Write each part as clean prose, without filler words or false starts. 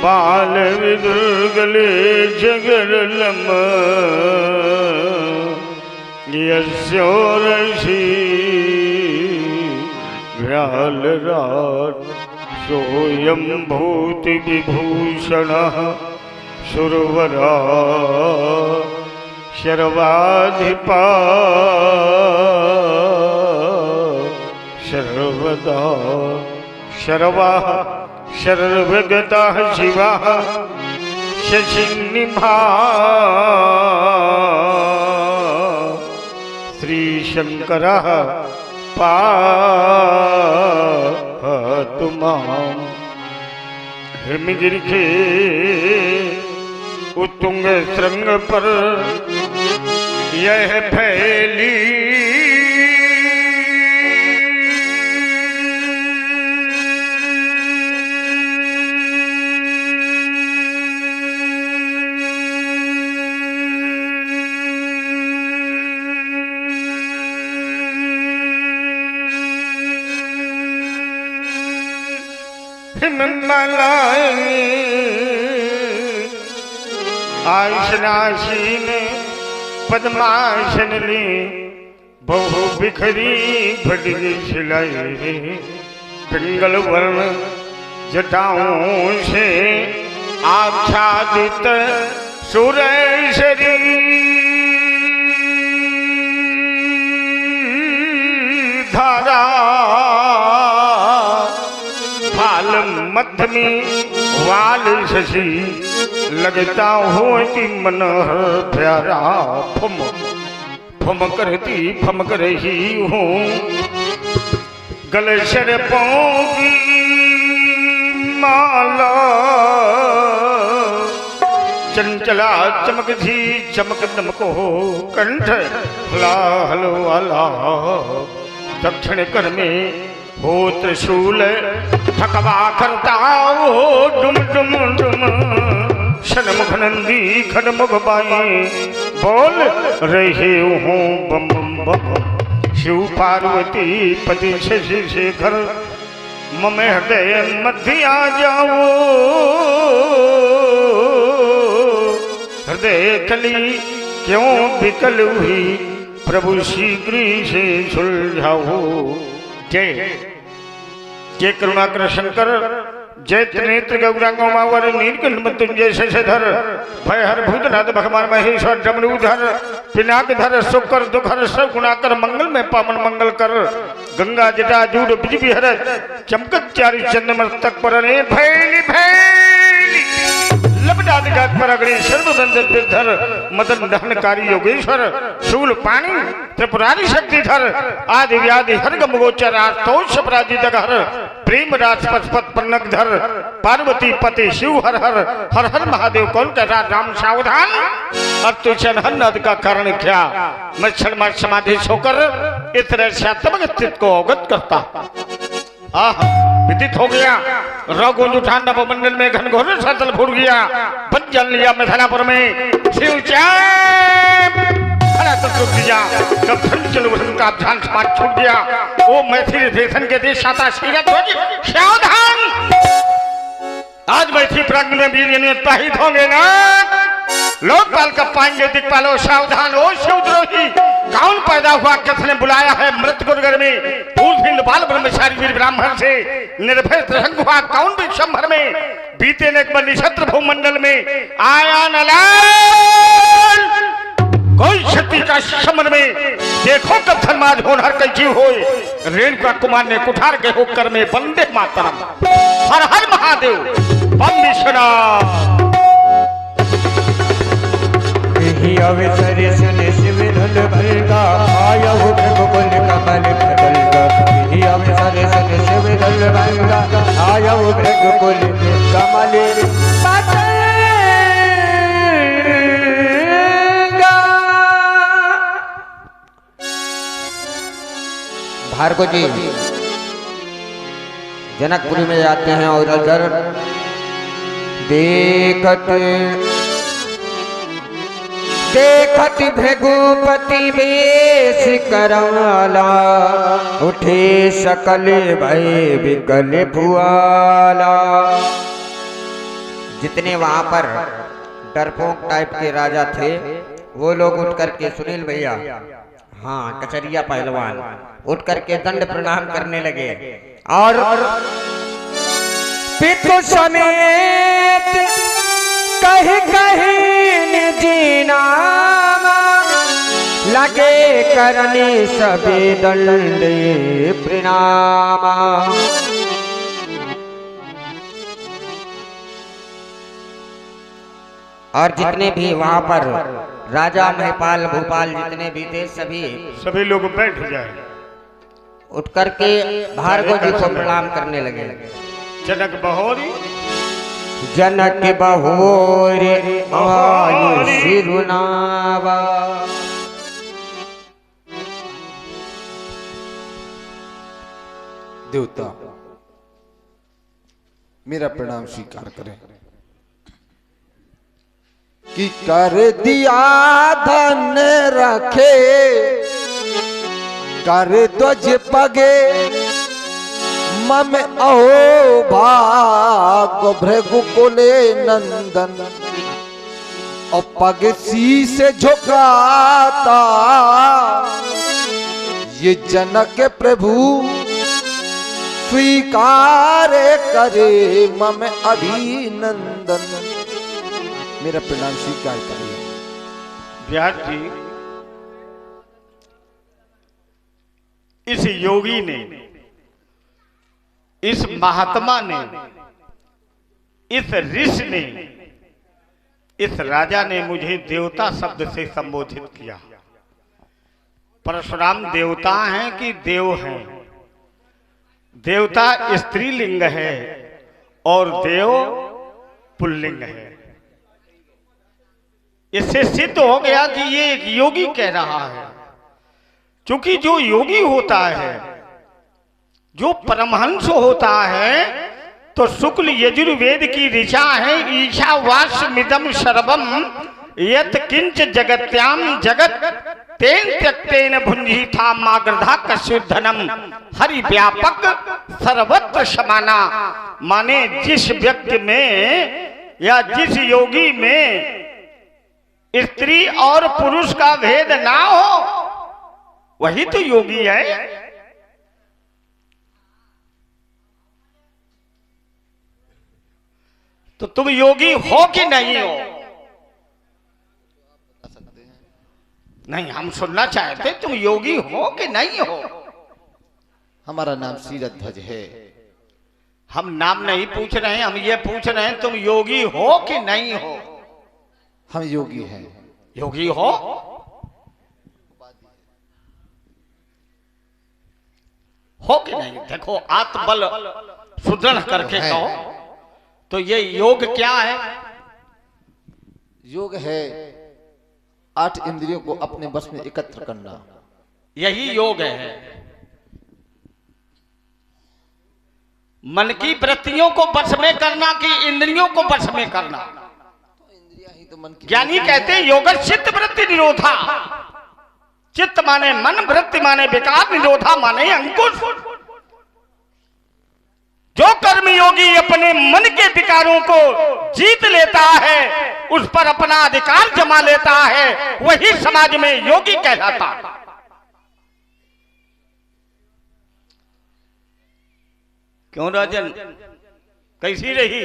बाल विदुर्गले जगरलम यस्योरसि व्यालराट सोयं भूति विभूषणः सुरवरा शर्वाधिपा सर्वदा शर्वा सर्वगतः शिवः शशिनिभा श्रीशंकरः पातु मां हिमगिरि के उत्तुंग श्रृंग पर यह फैली आशनाशीन पद्मासन ली बहु बिखरी भटकी सिलाई पिंगल वर्ण जटाओं से आच्छादित सुरेशरी धारा मध्य में वाल शशि लगता हो कि मनोहर प्यारा फम फम करती फम कर रही हूँ गलशर पाँव की माला चंचला चमक सी चमक दमक हो कंठ ला हलो वाला दक्षिण कर में हो त्रिशूल थकवा करता हो डुम डुम डुम शनमुख नंदी खड़मुख बाई बोल रहे हो बम बम शिव पार्वती पति शशि शेखर मम हृदय मध्य आ जाओ हृदय कली क्यों विकल हुई प्रभु शीघ्र से सुलझाओ जय जय करुणाकर शंकर जय त्रिनेत्र गौरांग मावर नीलकंठ मृत्युंजय शशधर भयहर भूतनाथ भगवान महेश्वर डमरूधर पिनाकधर शुक्र दुखर सब गुणाकर मंगल में पावन मंगल कर गंगा जटा जूड़ बिज बिहर चमकत चारि चंद्र मस्तक पर भैली भैली लबडाद गात पर अग्नि सर्वबंधन धर मदन दहनकारी योगेश्वर शूल पाणी त्रिपुरारी शक्तिधर आदि व्याधि हरगम गोचर आस्तोष पराजित हर प्रेम राज पशुपत पन्नक धर पार्वती पति शिव हर हर हर हर महादेव कौन कहता राम सावधान अब तो हन्नद का कारण क्या मैं क्षण समाधि होकर इस तरह से अस्तित्व को अवगत करता विदित हो गया रघुकुंज उठान नवमंडल में घनघोर सतल फूट गया बच जल लिया मिथिलापुर में शिव का ध्यान समाज छूट गया वो मैथिली देशन के देश आता सावधान आज मैथिली प्रांगण में वीर उत्साहित होंगे ना लोकपाल का पाएंगे दिक्पालो सावधान ओ शिवद्रोही कौन पैदा हुआ किसने बुलाया है मृत गुरगर में भूल बाल ब्रह्मचारी वीर ब्राह्मण से निर्भय त्रिशंक हुआ कौन विश्वभर में बीते ने एक निशत्र भूमंडल में आया नलाल कोई शक्ति का समन में देखो कब धर्माज होनहर कैसी होए रेणुका कुमार ने कुठार के होकर में वंदे मातरम हर हर महादेव बम विश्वनाथ अवसर सुन शिव धन भलगा आया हो रघुकुल कमल फलगा अवसर सुन शिव धन भलगा आया हो रघुकुल कमल भार्गव जी जनकपुरी में जाते हैं और अगर देखत भृगुपति वेश कराला उठे सकल भय विकल भुआला जितने वहां पर डरपोक टाइप के राजा थे वो लोग उठ करके, सुनील भैया, हाँ कचरिया पहलवान, उठ करके दंड प्रणाम करने लगे और पितु समेत कहीं कहीं जीना लगे करने सभी दंड प्रणाम। और जितने भी वहां पर राजा महिपाल भोपाल जितने भी थे सभी लोग बैठ जाए, उठ करके भार्गव जी को प्रणाम करने लगे। जनक बहोरी जनक बहोरे आयु सिरुनावा। देवता मेरा प्रणाम स्वीकार करें कि कर दिया धन रखे कर ध्वज पगे मम अहो भाग भृगुकुले नंदन और पग शीस झुकाता ये जनक प्रभु स्वीकार करे मम अभिनंदन। मेरा प्रणाम स्वीकार करिए। व्यास जी, इस योगी ने, इस महात्मा ने, इस ऋषि ने, इस राजा ने मुझे देवता शब्द से संबोधित किया। परशुराम देवता हैं कि देव हैं? देवता स्त्रीलिंग है और देव पुल्लिंग है। इससे सिद्ध हो गया कि ये एक योगी कह रहा है, क्योंकि जो योगी होता है, जो परमहंस होता है, तो शुक्ल यजुर्वेद की ऋचा है, ईशावास्यमिदं सर्वम यत् किंच जगत्याम जगत तेन त्यक्तेन भुंजीथा मागर्धा कस्युद्धनम। हरि व्यापक सर्वत्र समाना, माने जिस व्यक्ति में या जिस योगी में स्त्री और पुरुष का भेद ना हो वही तो योगी है। तो तुम योगी हो कि नहीं हो? नहीं, हम सुनना चाहते तुम योगी हो कि नहीं हो। हमारा नाम शीरध्वज है। हम नाम नहीं पूछ रहे हैं, हम ये पूछ रहे हैं तुम योगी हो कि नहीं हो। हम योगी हैं। योगी हो? हो कि नहीं? देखो, आत्मबल सुदृढ़ करके कहो तो ये योग क्या है? योग है 8 इंद्रियों को अपने बस में एकत्र करना, यही योग है। मन की वृत्तियों को वश में करना कि इंद्रियों को वश में करना? तो इंद्रियां ही तो मन की। ज्ञानी कहते हैं योग चित्त वृत्ति निरोधा। चित्त माने मन, वृत्ति माने विकार, निरोधा माने अंकुश। जो कर्मयोगी अपने मन के विकारों को जीत लेता है, उस पर अपना अधिकार जमा लेता है, वही समाज में योगी कहलाता है। क्यों राजन, कैसी रही?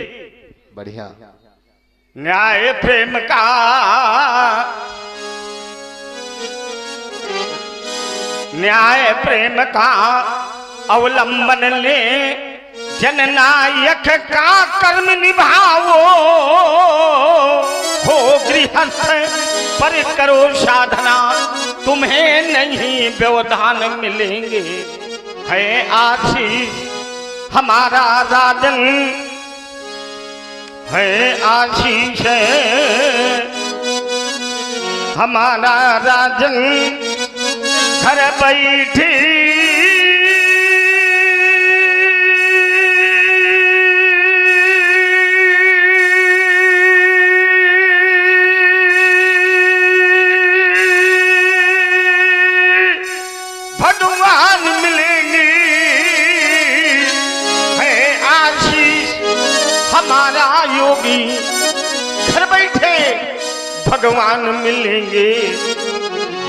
बढ़िया। न्याय प्रेम का न्याय प्रेम का अवलंबन ले, जननायक का कर्म निभाओ। हो गृहस्थ पर करो साधना, तुम्हें नहीं व्यवधान मिलेंगे। है आशीष हमारा राजन, है आशीष हमारा राजन, घर बैठी भगवान मिलेंगे। है आशीष हमारा योगी घर बैठे भगवान मिलेंगे।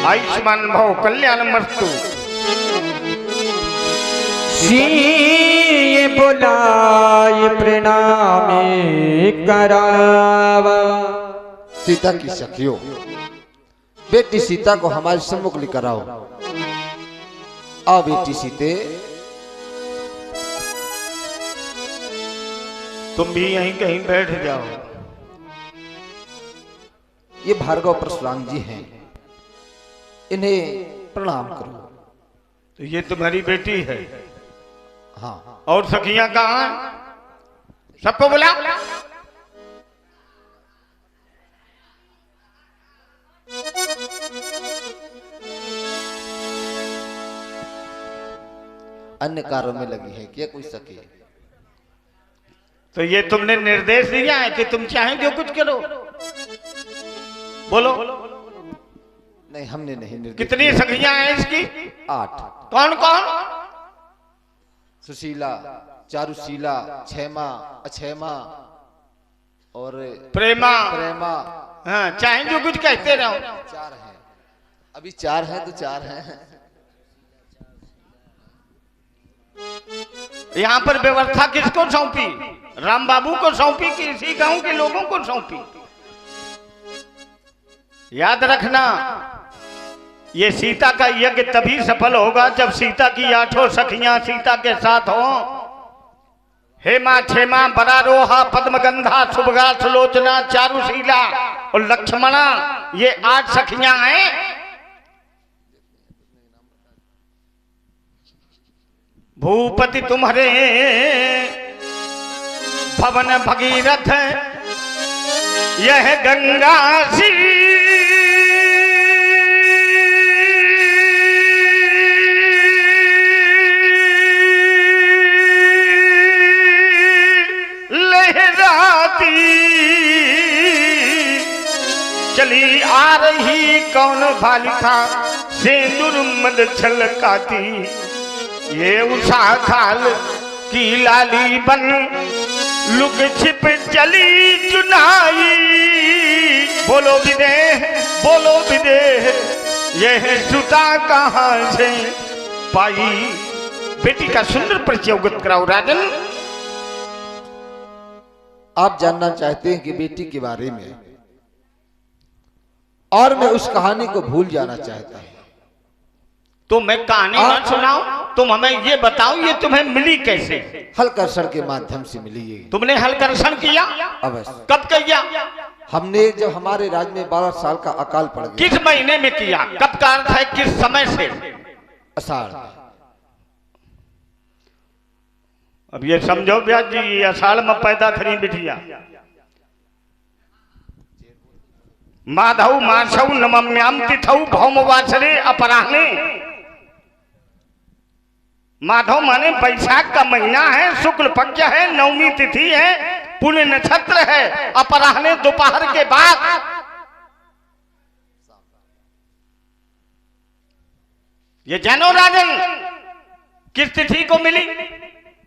आयुष्मान भव कल्याण मस्तु। सिय बुलाए प्रणाम करावा। सीता की सखियों, बेटी सीता को हमारे सम्मुख लेकर आओ। आओ बेटी सीते। तुम भी यहीं कहीं बैठ जाओ। ये भार्गव परशुराम जी हैं, इन्हें प्रणाम करो। तो ये तुम्हारी बेटी है? हाँ। और सखियां कहाँ? सबको बुला। अन्य कार्यों में लगी है क्या कोई सके? तो ये तुमने निर्देश दिया है कि तुम चाहें जो कुछ करो? बोलो। नहीं, हमने नहीं निर्देश। कितनी सखियां हैं इसकी? 8। कौन कौन? सुशीला, चारुशीला, क्षेमा, अक्षेमा और प्रेमा। प्रेमा। हाँ, चाहे जो कुछ कहते रहो। 4 हैं, अभी 4 हैं तो 4 हैं। यहाँ पर व्यवस्था किसको सौंपी? राम बाबू को सौंपी कि इसी गांव के लोगों को सौंपी? याद रखना, ये सीता का यज्ञ तभी सफल होगा जब सीता की 8 सखियां सीता के साथ हो। हेमा, क्षेमा, बरारोहा, पद्मगंधा, सुभगा, सुलोचना, चारुशीला और लक्ष्मणा, ये 8 सखियां हैं। भूपति तुम्हारे भवन भगीरथ, यह गंगा सी लहराती चली आ रही, कौन बालिका सिंदूर मद छलकाती, ये उषा खाल की लाली बन लुक छिप चली चुनाई। बोलो विदेह, बोलो विदेह, यह सुता कहाँ से पाई। बेटी का सुंदर परिचय अवगत कराओ राजन। आप जानना चाहते हैं कि बेटी के बारे में, और मैं उस कहानी को भूल जाना चाहता हूं। तो मैं कहानी ना सुनाऊं, तुम हमें ये बताओ ये तुम्हें मिली कैसे? हलकर्षण के माध्यम से मिली ये। तुमने हलकर्षण किया? अवश्य। कब किया? हमने जब हमारे राज्य में 12 साल का अकाल पड़ गया। किस महीने में किया? कब का अर्थ है किस समय से? अषाढ़। अब ये समझो ब्याज जी, अषाढ़ में पैदा करी बिटिया। माधव मासौ नमम्याम तिथौ भौमवासरे अपराह्ने। माधव माने बैसाख का महीना है, शुक्ल पक्ष है, नवमी तिथि है, पुण्य नक्षत्र है, अपराह्ने दोपहर के बाद। ये जानो राजन, किस तिथि को मिली?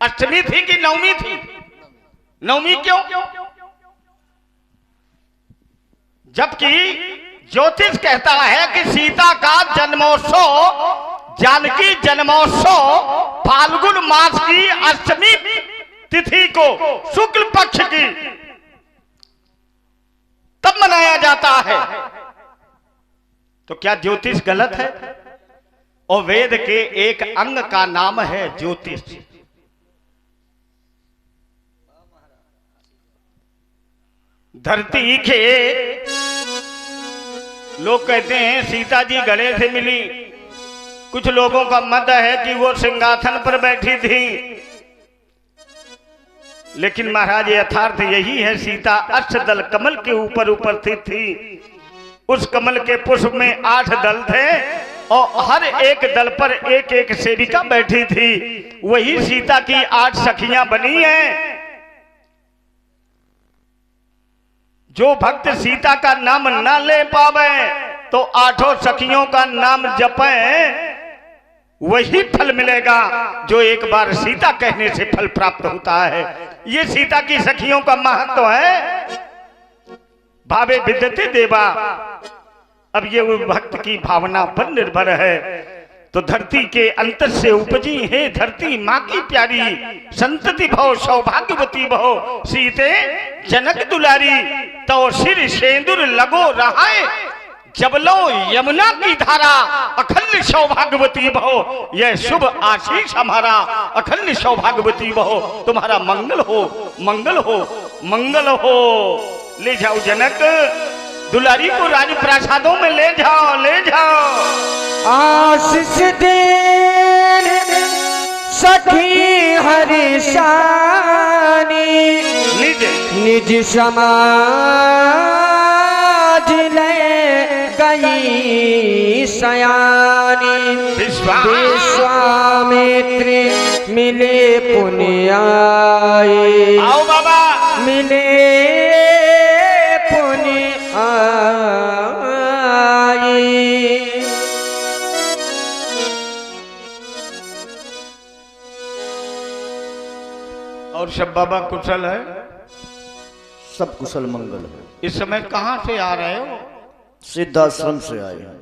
अष्टमी थी कि नवमी थी? नवमी क्यों? जबकि ज्योतिष कहता है कि सीता का जन्मोत्सव, जानकी जन्मोत्सव फाल्गुन मास की अष्टमी तिथि को, शुक्ल पक्ष की, तब मनाया जाता है। तो क्या ज्योतिष गलत है? और वेद के एक अंग का नाम है ज्योतिष। धरती के लोग कहते हैं सीता जी गले से मिली। कुछ लोगों का मत है कि वो सिंहासन पर बैठी थी, लेकिन महाराज यथार्थ यही है, सीता अष्टदल कमल के ऊपर उपस्थित थी। उस कमल के पुष्प में 8 दल थे और हर एक दल पर एक एक सेविका बैठी थी। वही सीता की 8 सखियां बनी हैं। जो भक्त सीता का नाम ना ले पावे तो 8 सखियों का नाम जपे वही फल मिलेगा जो एक बार सीता कहने से फल प्राप्त होता है। ये सीता की सखियों का महत्व है। भावे विद्यते देवा। अब ये वो भक्त की भावना पर निर्भर है। तो धरती के अंतर से उपजी है धरती माँ की प्यारी, संतति भव सौभाग्यवती भव सीते जनक दुलारी। तो सिर सेंदुर लगो रहाए जब लो यमुना की धारा, अखंड सौभाग्यवती भव यह शुभ आशीष हमारा, अखंड सौभाग्यवती भव तुम्हारा मंगल हो मंगल हो मंगल हो। ले जाओ जनक दुलारी को राजप्रासादों में ले जाओ ले जाओ। आशीष दे सखी हरि शानी, निज समाज ले गई सयानी। विश्वामित्र मिले पुण्याई, आओ बाबा मिले पुण्याई। और सब बाबा कुशल है? सब कुशल मंगल है। इस समय कहाँ से आ रहे हो? सिद्धाश्रम से आए हैं।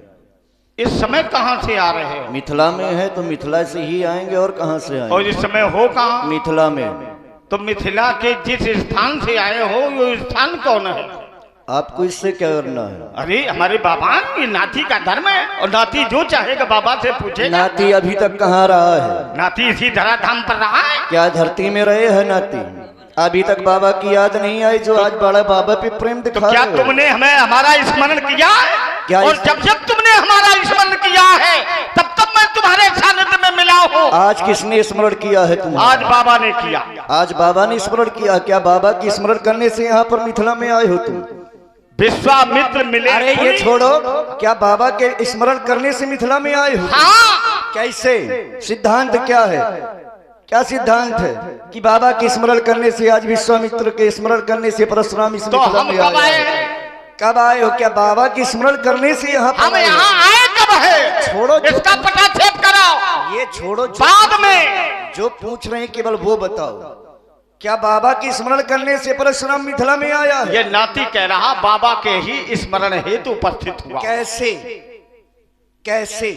इस समय कहाँ से आ रहे हो? मिथिला में है तो मिथिला से ही आएंगे, और कहाँ से आएंगे? और इस समय हो कहाँ? मिथिला में। तो मिथिला के जिस स्थान से आए हो वो स्थान कौन है? आपको इससे क्या करना है? अरे हमारे बाबा, ये नाती का धर्म है और नाती जो चाहेगा बाबा से पूछेगा। नाती अभी तक कहाँ रहा है? नाती इसी धराधाम पर रहा है। क्या धरती में रहे है नाती? अभी तक बाबा की याद नहीं आई जो आज बड़ा बाबा पे प्रेम दिखा। तो क्या तुमने हमें हमारा स्मरण किया है? क्या और जब जब तुमने हमारा स्मरण किया है तब तब मैं तुम्हारे सानिध्य में मिला हूँ। आज किसने स्मरण किया है तुम्हें? आज बाबा ने किया। आज बाबा ने स्मरण किया। क्या बाबा की स्मरण करने से यहाँ पर मिथिला में आए हो तुम? विश्वामित्र मिले। अरे ये छोड़ो, क्या बाबा के स्मरण करने से मिथिला में आए हो? हाँ। कैसे? सिद्धांत क्या है? क्या सिद्धांत है कि बाबा के स्मरण करने से, आज विश्वामित्र के स्मरण करने से परशुराम इस मिथिला में आए? कब आए हो? क्या बाबा की स्मरण करने से यहाँ हम यहाँ आए कब है? छोड़ो, इसका पटाक्षेप कराओ। ये छोड़ो, बाद में जो पूछ रहे हैं केवल वो बताओ। क्या बाबा की स्मरण करने से परशुराम मिथिला में आया है? ये नाती कह रहा बाबा के ही स्मरण हेतु उपस्थित हुआ। कैसे? कैसे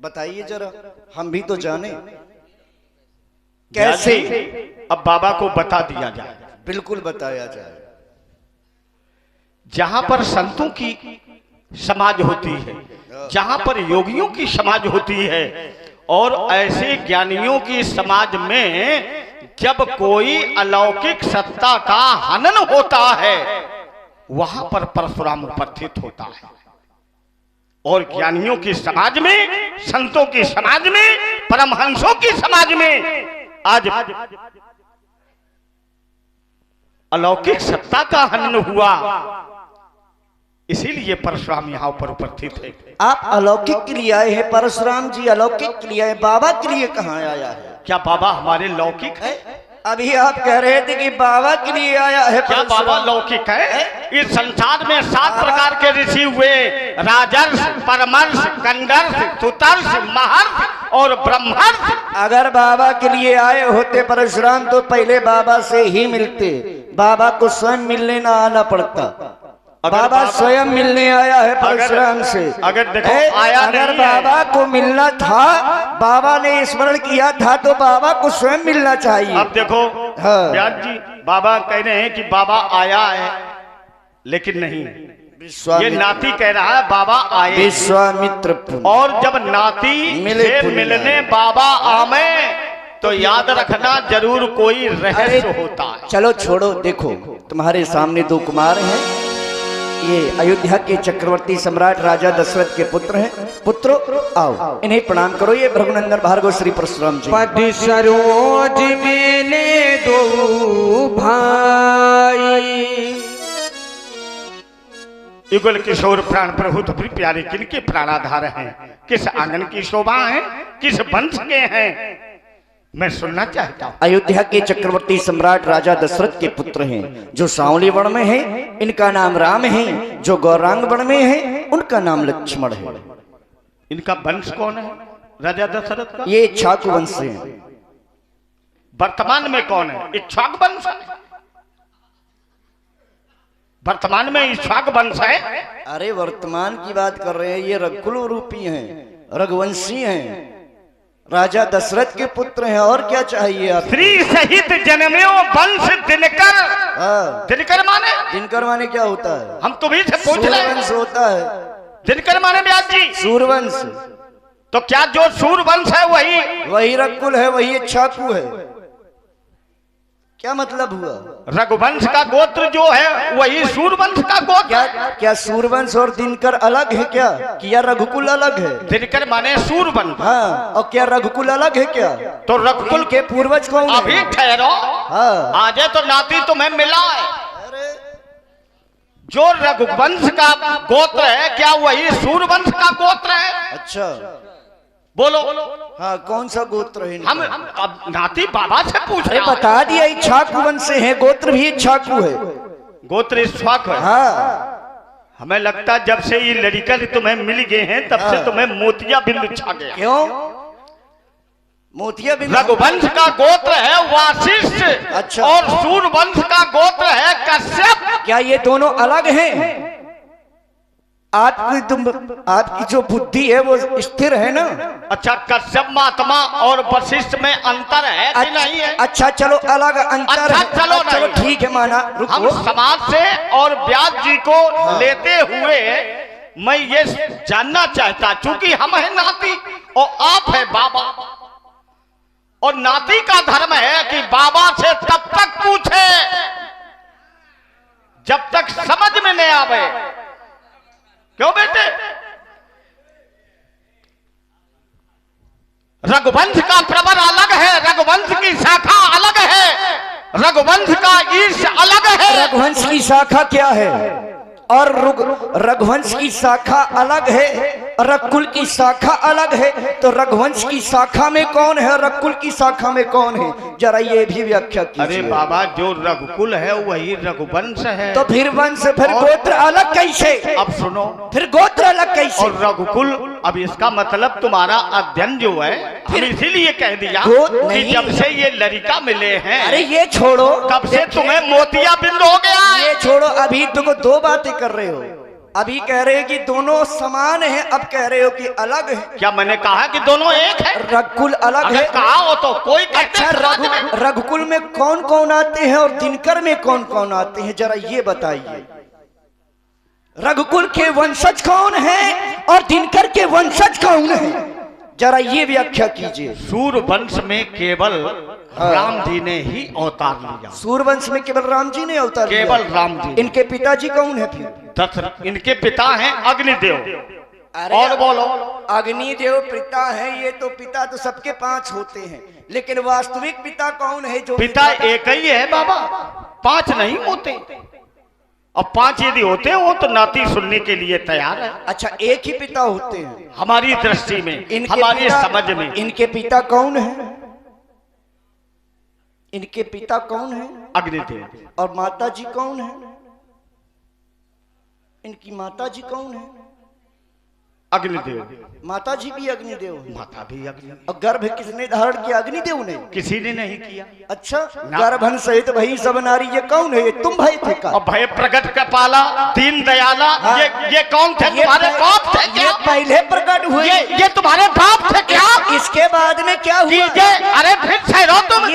बताइए जरा, हम भी तो जाने कैसे। अब बाबा को बता दिया जाए। बिल्कुल बताया जाए। जहां पर संतों की समाज होती है, जहां पर योगियों की समाज होती है, और ऐसे ज्ञानियों की समाज में जब कोई अलौकिक सत्ता का हनन होता है वहां पर परशुराम उपस्थित होता है। और ज्ञानियों की समाज में, संतों की समाज में, परमहंसों की समाज में आज अलौकिक सत्ता का हनन हुआ, इसीलिए परशुराम यहाँ पर उपस्थित है। आप अलौकिक के लिए आए हैं परशुराम जी, अलौकिक के लिए आए, बाबा के लिए कहाँ आया है? क्या बाबा हमारे लौकिक है? अभी आप कह रहे थे कि बाबा के लिए आया है। क्या बाबा लौकिक है? इस संसार में 7 प्रकार के ऋषि हुए, राजर्ष, परमर्ष, गंधर्ष, सुतर्ष, महर्ष और ब्रह्मर्ष। अगर बाबा के लिए आए होते परशुराम तो पहले बाबा से ही मिलते, बाबा को स्वयं मिलने ना आना पड़ता। बाबा स्वयं मिलने आया है परशुराम से। अगर देखो आया अगर बाबा को मिलना था, बाबा ने स्मरण किया था तो बाबा को स्वयं मिलना चाहिए। अब देखो व्यास जी, बाबा कह रहे हैं कि बाबा आया है, लेकिन नहीं, ये नाती कह रहा है बाबा आए। विश्वामित्र, और जब नाती से मिलने बाबा आवे तो याद रखना जरूर कोई रहस्य होता है। चलो छोड़ो, देखो तुम्हारे सामने 2 कुमार हैं। ये अयोध्या के चक्रवर्ती सम्राट राजा दशरथ के पुत्र हैं। पुत्रों आओ, इन्हें प्रणाम करो। ये भृगुनंदन भार्गव श्री परशुराम जी। पद सरोज मेले 2 भाई, युगल किशोर प्राण प्रभु तो प्यारे किनके प्राणाधार हैं? किस आंगन की शोभा है? किस वंश के हैं? मैं सुनना चाहता हूँ। अयोध्या के चक्रवर्ती सम्राट राजा दशरथ के पुत्र हैं, जो सांवली वर्ण में हैं, इनका नाम राम है। जो गौरांग वर्ण में है, उनका नाम लक्ष्मण है। इनका वंश कौन है? राजा दशरथ का? ये इक्ष्वाकु वंश से हैं। वर्तमान में कौन है? इक्ष्वाकु वंश है। वर्तमान में इक्ष्वाकु वंश है। अरे वर्तमान की बात कर रहे हैं, ये रघुकुल रूपी हैं, रघुवंशी हैं, राजा दशरथ के पुत्र हैं। और क्या चाहिए आप? श्री सहित जन्म्यो वंश दिनकर। दिनकर माने? दिनकर माने क्या होता है? हम तुम्हीं से पूछ रहे हैं। सूर्यवंश होता है। दिनकर माने व्यास जी? सूर्यवंश। तो क्या जो सूर्यवंश है वही रघुकुल है, वही इक्ष्वाकु है। क्या मतलब हुआ? रघुवंश का गोत्र जो है वही सूर्यवंश का गोत्र। क्या सूर्यवंश और दिनकर अलग है क्या? क्या रघुकुल अलग है? दिनकर माने सूर्यवंश। हाँ, और क्या रघुकुल अलग है क्या? तो रघुकुल के पूर्वज कौन है? अभी ठहरो। हाँ, आजे तो नाती तुम्हें मिला है। जो रघुवंश का गोत्र है क्या वही सूर्यवंश का गोत्र है? अच्छा, बोलो। हाँ, कौन सा गोत्र है? हम अब नाती बाबा से पूछ रहे अरे बता दिया, इक्ष्वाकु वंश से है, गोत्र भी इक्ष्वाकु है। गोत्र इक्ष्वाकु है। हाँ, हमें लगता जब से ये लड़िकल तुम्हें मिल गए हैं तब से तुम्हें मोतिया बिंदु छा गया। क्यों मोतिया बिंदु? रघुवंश का गोत्र है वासिष्ठ। अच्छा। और सूर्यवंश का गोत्र है कश्यप। क्या ये दोनों अलग हैं? आपकी जो बुद्धि है वो स्थिर है ना? अच्छा, कश्यप महात्मा और वशिष्ठ में अंतर है कि नहीं है? अच्छा, चलो अलग अंतर अच्छा, है। चलो चलो नहीं। ठीक है, माना। हम रुको। समाज से और व्यास जी को लेते हुए मैं ये जानना चाहता, चूंकि हम है नाती और आप है बाबा, और नाती का धर्म है कि बाबा से तब तक पूछे जब तक समझ में नहीं आवे। क्यों बेटे? रघुवंश का प्रवर अलग है, रघुवंश की शाखा अलग है, रघुवंश का ईश अलग है। रघुवंश की शाखा क्या है? और रघुवंश की शाखा अलग है, रघुकुल की शाखा अलग है। तो रघुवंश की शाखा में कौन है, रघुकुल की शाखा में कौन है? जरा ये भी व्याख्या कीजिए। अरे बाबा, जो रघुकुल है वही रघुवंश है। तो फिर वंश, फिर गोत्र अलग कैसे? अब सुनो, फिर गोत्र अलग कैसे? और रघुकुल, अब इसका मतलब तुम्हारा अध्ययन जो है, हम इसीलिए कह दिया कि जब से ये लड़का मिले हैं, अरे ये छोड़ो, तब से तुम्हें मोतिया बिंद हो गया है। ये छोड़ो, अभी तुमको दो बातें कर रहे हो। अभी कह रहे हैं कि दोनों समान हैं, अब कह रहे हो कि अलग है। क्या मैंने कहा कि दोनों एक है? रघुकुल अलग अगर है। कहा हो तो कोई अच्छा, रघुकुल में कौन कौन आते हैं और दिनकर में कौन कौन आते हैं, जरा ये बताइए। रघुकुल के वंशज कौन है और दिनकर के वंशज कौन है, जरा ये व्याख्या कीजिए। सूर्यवंश में केवल राम जी ने ही अवतार लिया। सूर्यवंश में केवल राम जी ने अवतार लिया? केवल राम जी। इनके पिताजी कौन है फिर? दशरथ। इनके पिता हैं अग्निदेव। और बोलो। अग्निदेव पिता है, ये तो पिता तो सबके 5 होते हैं, लेकिन वास्तविक पिता कौन है? जो पिता एक ही है बाबा, 5 नहीं होते। अब 5 यदि होते हो तो नाती सुनने के लिए तैयार है। अच्छा, एक ही पिता होते हैं हमारी दृष्टि में, हमारी समझ में। इनके पिता कौन है? इनके पिता कौन है? अग्निदेव। और माता जी कौन है? इनकी माता जी कौन है? अग्निदेव। माता जी भी अग्निदेव है। माता भी अग्नि। और गर्भ किसने धारण किया? अग्निदेव ने। किसी ने नहीं किया। अच्छा, गर्भन सहित भई सब नारी, ये कौन है? ये तुम भय थे का? और भय प्रकट का पाला दीन दयाला। हाँ। ये कौन थे? तुम्हारे बाप थे क्या? ये पहले प्रकट हुए। ये तुम्हारे बाप थे क्या? इसके बाद में क्या हुआ? अरे फिर ठहरो तुम।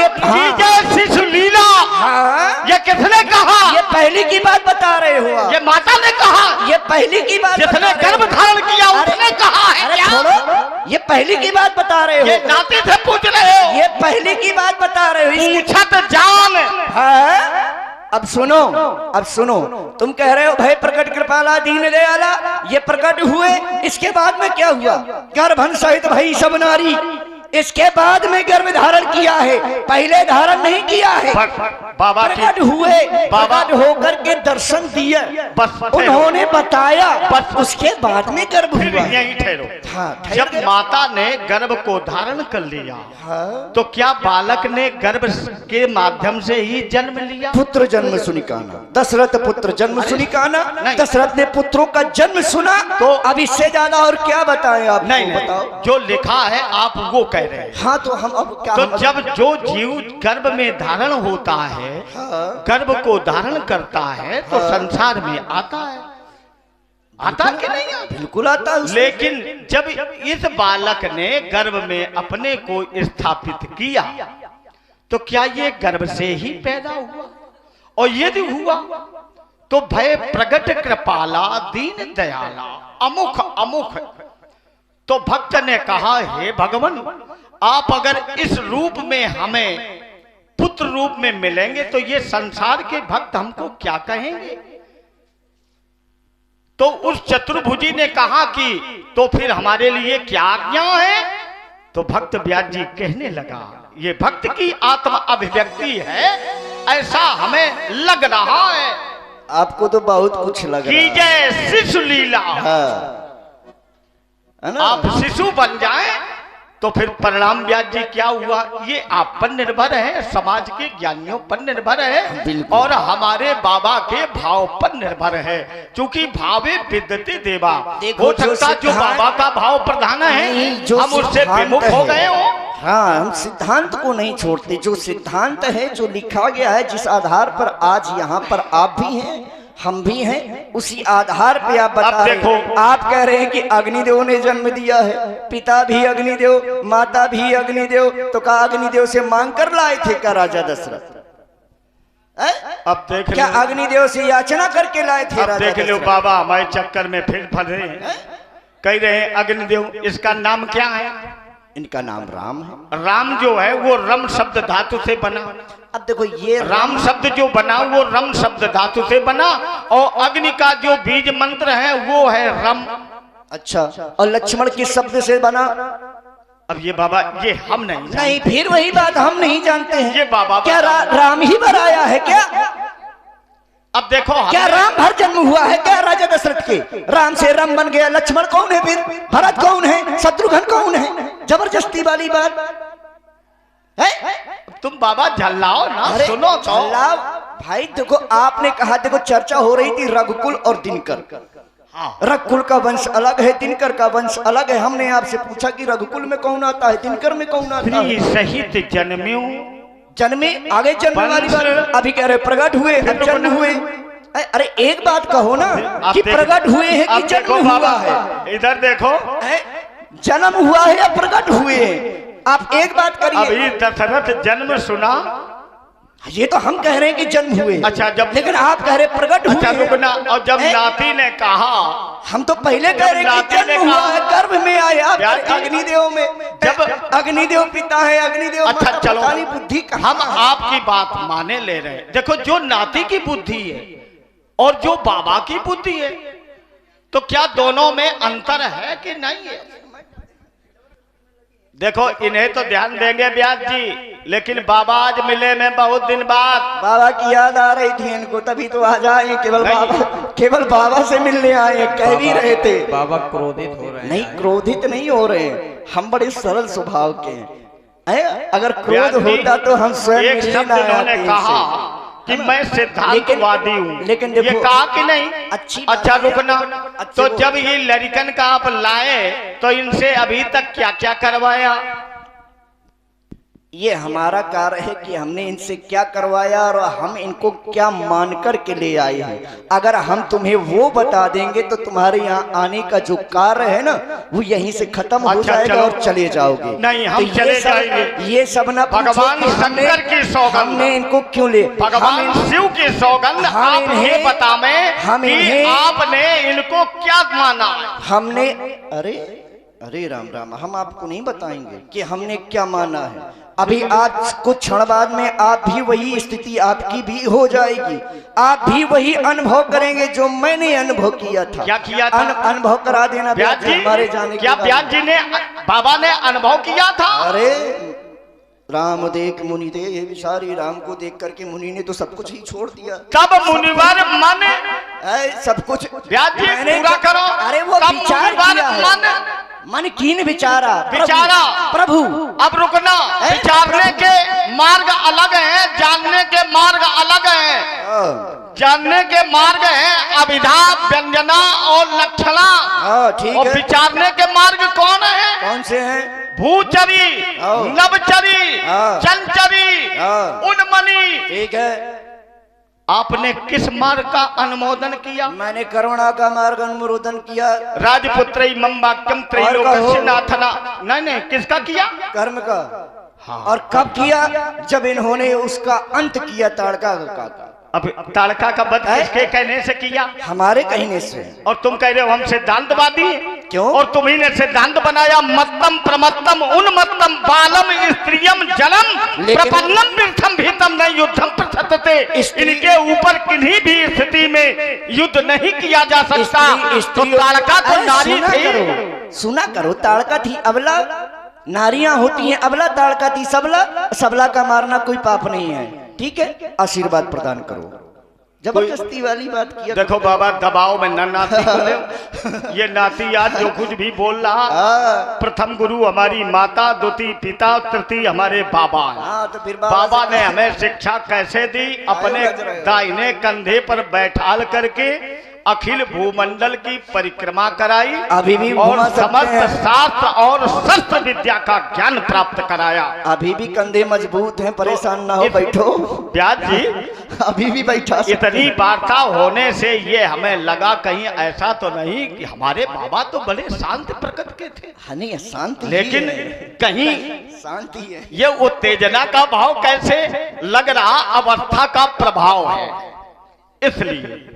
शिशु लीला। हाँ, ये किसने कहा? ये पहली की बात बता रहे हो आप। ये माता ने कहा। ये पहली की बात जिसने गर्भ धारण किया उसने कहा है अरे क्या? छोड़ो, ये पहली की बात बता रहे हो। ये नाती से पूछ रहे हो? ये पहली की बात बता रहे हो। पूछत जान। हाँ, अब सुनो, अब सुनो। तुम कह रहे हो भय प्रकट कृपाला दीन दयाला, ये प्रकट हुए। इसके बाद में क्या हुआ? गर्भन सहित भई सब नारी, इसके बाद में गर्भ धारण किया है, पहले धारण नहीं किया है। बाबा प्रकट हुए, प्रकट होकर के दर्शन दिए, बस उन्होंने बताया, बस उसके बाद में गर्भ हुआ। यही ठहरो। हाँ, जब माता ने गर्भ को धारण कर लिया, हाँ, तो क्या बालक ने गर्भ के माध्यम से ही जन्म लिया? पुत्र जन्म सुनी काना, दशरथ पुत्र जन्म सुनी काना। नहीं। दशरथ ने पुत्रों का जन्म सुना, तो अब इससे ज्यादा और क्या बताएं आप? नहीं, बताओ। जो लिखा है आप वो कह रहे हैं। हाँ, तो हम अब क्या? तो जब जो जीव गर्भ में धारण होता है, हाँ, गर्भ को धारण करता है, तो हाँ, संसार में आता है, आता कि नहीं आता? बिल्कुल आता है। लेकिन जब इस बालक ने गर्भ में अपने को स्थापित किया, तो क्या ये गर्भ से ही पैदा हुआ? और यदि हुआ तो भय प्रगट कृपाला दीन दयाला अमुख अमुख। तो भक्त ने कहा, हे भगवान, आप अगर इस रूप में हमें पुत्र रूप में मिलेंगे तो ये संसार के भक्त हमको क्या कहेंगे? तो उस चतुर्भुजी ने कहा कि तो फिर हमारे लिए क्या आज्ञा है? तो भक्त व्यास जी कहने लगा, ये भक्त की आत्म अभिव्यक्ति है, ऐसा हमें लग रहा है। आपको तो बहुत कुछ लग रहा है। कीजिए शिशु लीला। हाँ, है ना? आप शिशु बन जाएं तो फिर परिणाम व्यास जी क्या हुआ? ये आप पर निर्भर है, समाज के ज्ञानियों पर निर्भर है, और हमारे बाबा के भाव पर निर्भर है। क्योंकि भावे विद्यते देवा, हो सकता जो बाबा का भाव प्रधान है हम उससे विमुख हो गए हो। हाँ, हम सिद्धांत को नहीं छोड़ते। जो सिद्धांत है, जो लिखा गया है, जिस आधार पर आज यहाँ पर आप भी हैं, हम भी हैं, उसी आधार पे आप बता रहे हैं। आप कह रहे हैं कि अग्निदेव ने जन्म दिया है, पिता भी अग्निदेव, माता भी अग्निदेव, तो क्या अग्निदेव से मांग कर लाए थे क्या राजा दशरथ? अब देख क्या अग्निदेव से याचना करके लाए थे? अब देख लो बाबा, हमारे चक्कर में फिर फंसे हैं। कह रहे हैं अग्निदेव, इसका नाम क्या है? इनका नाम राम है। राम जो है वो रम शब्द धातु से बना। अब देखो, ये राम शब्द जो बना वो रम शब्द धातु से बना, और अग्नि का जो बीज मंत्र है वो है रम। अच्छा, और लक्ष्मण किस शब्द से बना? अब ये बाबा, ये हम नहीं फिर वही बात, हम नहीं जानते हैं। ये बाबा क्या राम ही बनाया है क्या? अब देखो, क्या राम भर जन्म हुआ है क्या राजा दशरथ के? राम से राम बन गया। लक्ष्मण कौन है फिर? भरत कौन है? शत्रुघ्न कौन है? जबरदस्ती वाली बात है। तुम बाबा झल्लाओ ना, सुनो तो। भाई देखो, आपने कहा, देखो चर्चा हो रही थी रघुकुल और दिनकर। हाँ। रघुकुल का वंश अलग है, दिनकर का वंश अलग है। हमने आपसे पूछा कि रघुकुल में कौन आता है, दिनकर में कौन आता है? सहित जन्म्यो, जन्मे आगे जन्म वाली बात। अभी कह रहे प्रकट हुए, अब जन्म हुए। अरे एक बात कहो ना कि प्रकट हुए हैं कि जन्म हुआ है? इधर देखो, जन्म हुआ है या प्रकट हुए हैं? आप एक बात करिए। अभी दशरथ जन्म सुना, ये तो हम कह रहे हैं कि जन्म हुए। अच्छा, जब लेकिन आप कह रहे प्रकट हुए। अच्छा रुकना, और जब नाती ने कहा, हम तो पहले कह रहे हैं कि जन्म हुआ है, गर्भ में आए। आप अग्निदेव में, जब अग्निदेव पिता है, अग्निदेव। अच्छा चलो, बुद्धि हम आपकी बात माने ले रहे हैं। देखो, जो नाती की बुद्धि है और जो बाबा की बुद्धि है, तो क्या दोनों में अंतर है कि नहीं है? देखो, इन्हें तो ध्यान देंगे व्यास जी, लेकिन बाबा आज मिले में बहुत दिन बाद। बाबा की याद आ रही थी इनको, तभी तो आज आए। केवल बाबा से मिलने आए। कह भी रहे थे बाबा क्रोधित हो रहे हैं। नहीं, क्रोधित नहीं हो रहे हैं, हम बड़े सरल स्वभाव के हैं। अगर क्रोध होता तो हम स्वयं एक शब्द इन्होंने कहा कि मैं सिद्धांतवादी हूँ, लेकिन ये कहा कि नहीं? अच्छा रुकना, तो जब ये लड़कन का आप लाए तो इनसे अभी तक क्या क्या करवाया? ये हमारा कार्य है कि हमने इनसे क्या करवाया और हम इनको क्या मान कर के ले आए हैं। अगर हम तुम्हें वो बता देंगे तो तुम्हारे यहाँ आने का जो कार्य है ना, वो यहीं से खत्म हो जाएगा और चले जाओगे। नहीं, हम चले जाएंगे। ये सब ना भगवान शंकर की सौगंध, हमने इनको क्यों ले? भगवान शिव की सौगंध, आप ये बता में कि आपने इनको क्या माना? हमने, अरे अरे राम राम, हम आपको नहीं बताएंगे कि हमने क्या माना है। अभी आज कुछ क्षण बाद में आप भी वही स्थिति आपकी भी हो जाएगी। आप भी वही अनुभव करेंगे जो मैंने अनुभव किया था। क्या किया था? अनुभव करा देना ब्याज जी, हमारे जाने क्या ब्याज जी ने बाबा ने अनुभव किया था? अरे राम देख मुनि दे, ये विचारी राम को देख करके मुनि ने तो सब कुछ ही छोड़ दिया। तब मुनिवर माने सब कुछ ब्याज जी पूरा करो। अरे वो विचार किया है, मन कीन विचारा प्रभु। अब रुकना, विचारने के मार्ग अलग हैं, जानने के मार्ग अलग हैं। जानने के मार्ग हैं अभिधा, व्यंजना और लक्षणा। ठीक और है। विचारने के मार्ग कौन है? कौन से हैं? भूचरी, नभचरी, चंचरी, उन्मनी। ठीक है। आपने किस मार्ग का अनुमोदन किया? मैंने करुणा का मार्ग अनुमोदन किया। राजपुत्र मम्बाक्यम त्रैलोक्यस्य नाथना। नहीं, किसका किया? कर्म का। हाँ। और कब किया? जब इन्होंने उसका अंत किया, ताड़का का। अब ताड़का का वध किसके कहने से किया? हमारे कहने से। और तुम कह रहे हो हम सिद्धांतवादी। क्यों? और तुम्ही ने सिद्धांत बनाया मत्तम प्रमत्तम उन्मत्तम बालम स्त्रियम जलम प्रपन्नम तीर्थम भीतम न युद्धम प्रसतते। इनके ऊपर किन्हीं भी स्थिति में युद्ध नहीं किया जा सकता। तो ताड़का तो नारी थी। सुना करो, ताड़का थी अबला। नारियां होती हैं अबला, ताड़का थी सबला। सबला का मारना कोई पाप नहीं है। ठीक है, आशीर्वाद प्रदान करो। जबरदस्ती वाली बात किया। देखो बाबा, दबाव में न नाती को ये नाती आज जो कुछ भी बोल रहा, प्रथम गुरु हमारी माता, द्वितीय पिता, तृतीय हमारे बाबा। तो फिर बाबा ने हमें शिक्षा कैसे दी? अपने दाहिने कंधे पर बैठाल करके अखिल भूमंडल की परिक्रमा कराई। अभी भी और समस्त शास्त्र और शस्त्र विद्या का ज्ञान प्राप्त कराया। अभी भी कंधे मजबूत हैं, परेशान ना हो, बैठो। ब्याज जी अभी भी बैठा। इतनी वार्ता होने से ये हमें लगा कहीं ऐसा तो नहीं कि हमारे बाबा तो बड़े शांत प्रकृति के थे। नहीं, शांति, लेकिन कहीं शांति है। ये उत्तेजना का भाव कैसे लग रहा? अवस्था का प्रभाव है। इसलिए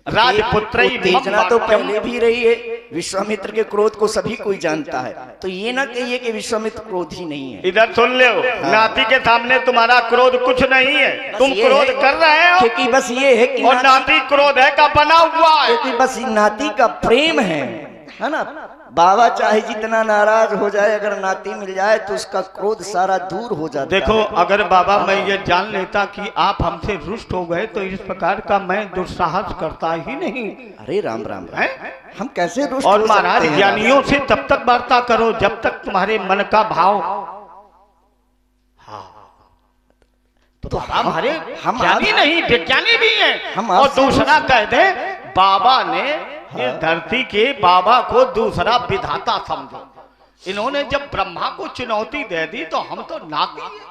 राजपुत्र उत्तेजना तो पहले भी रही है। विश्वामित्र के क्रोध को सभी कोई जानता है, तो ये ना कहिए कि विश्वामित्र क्रोधी नहीं है। इधर सुन ले, नाती के सामने तुम्हारा क्रोध कुछ नहीं है। तुम क्रोध कर रहे हो क्योंकि बस ये है कि और नाती क्रोध है का बना हुआ है। क्योंकि बस नाती का प्रेम है ना। बाबा चाहे जितना नाराज हो जाए, अगर नाती मिल जाए तो उसका क्रोध सारा दूर हो जाता है। देखो, अगर बाबा मैं ये जान लेता कि आप हमसे रुष्ट हो गए तो इस प्रकार का मैं दुस्साहस करता ही नहीं। अरे राम राम है? हम कैसे रुष्ट और हो महाराज, सकते हैं? ज्ञानियों से तब तक वार्ता करो जब तक तुम्हारे मन का भाव। तो हमारे हम ज्ञानी नहीं, विज्ञानी भी हैं। और दूसरा कह दे, बाबा ने इस धरती के बाबा को दूसरा विधाता समझो। इन्होंने जब ब्रह्मा को चुनौती दे दी तो हम तो नाती हैं।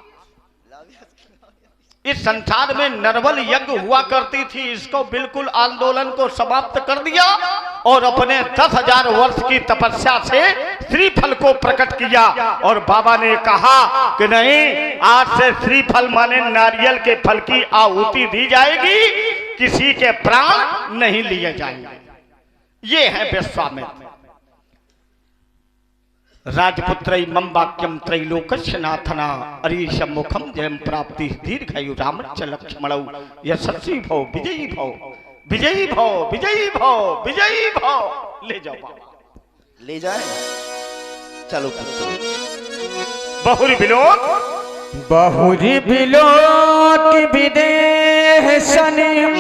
इस संसार में नरवल यज्ञ हुआ करती थी, इसको बिल्कुल आंदोलन को समाप्त कर दिया और अपने 10,000 वर्ष की तपस्या से श्रीफल को प्रकट किया। और बाबा ने कहा कि नहीं, आज से श्रीफल माने नारियल के फल की आहुति दी जाएगी, किसी के प्राण नहीं लिए जाएंगे। ये है विश्वामित्र। राजपुत्र मम्बाक्यम त्रैलोक्यस्य नाथना अरीशम मुखम जयम प्राप्ति दीर्घायु रामच लक्ष्मणौ यशस्वी भव विजयी भव विजयी भव विजयी भव विजयी भव। ले जाओ बाबा, ले जाए। चलो बहुरी बिलोक बहुरी बिलोक विदेह सने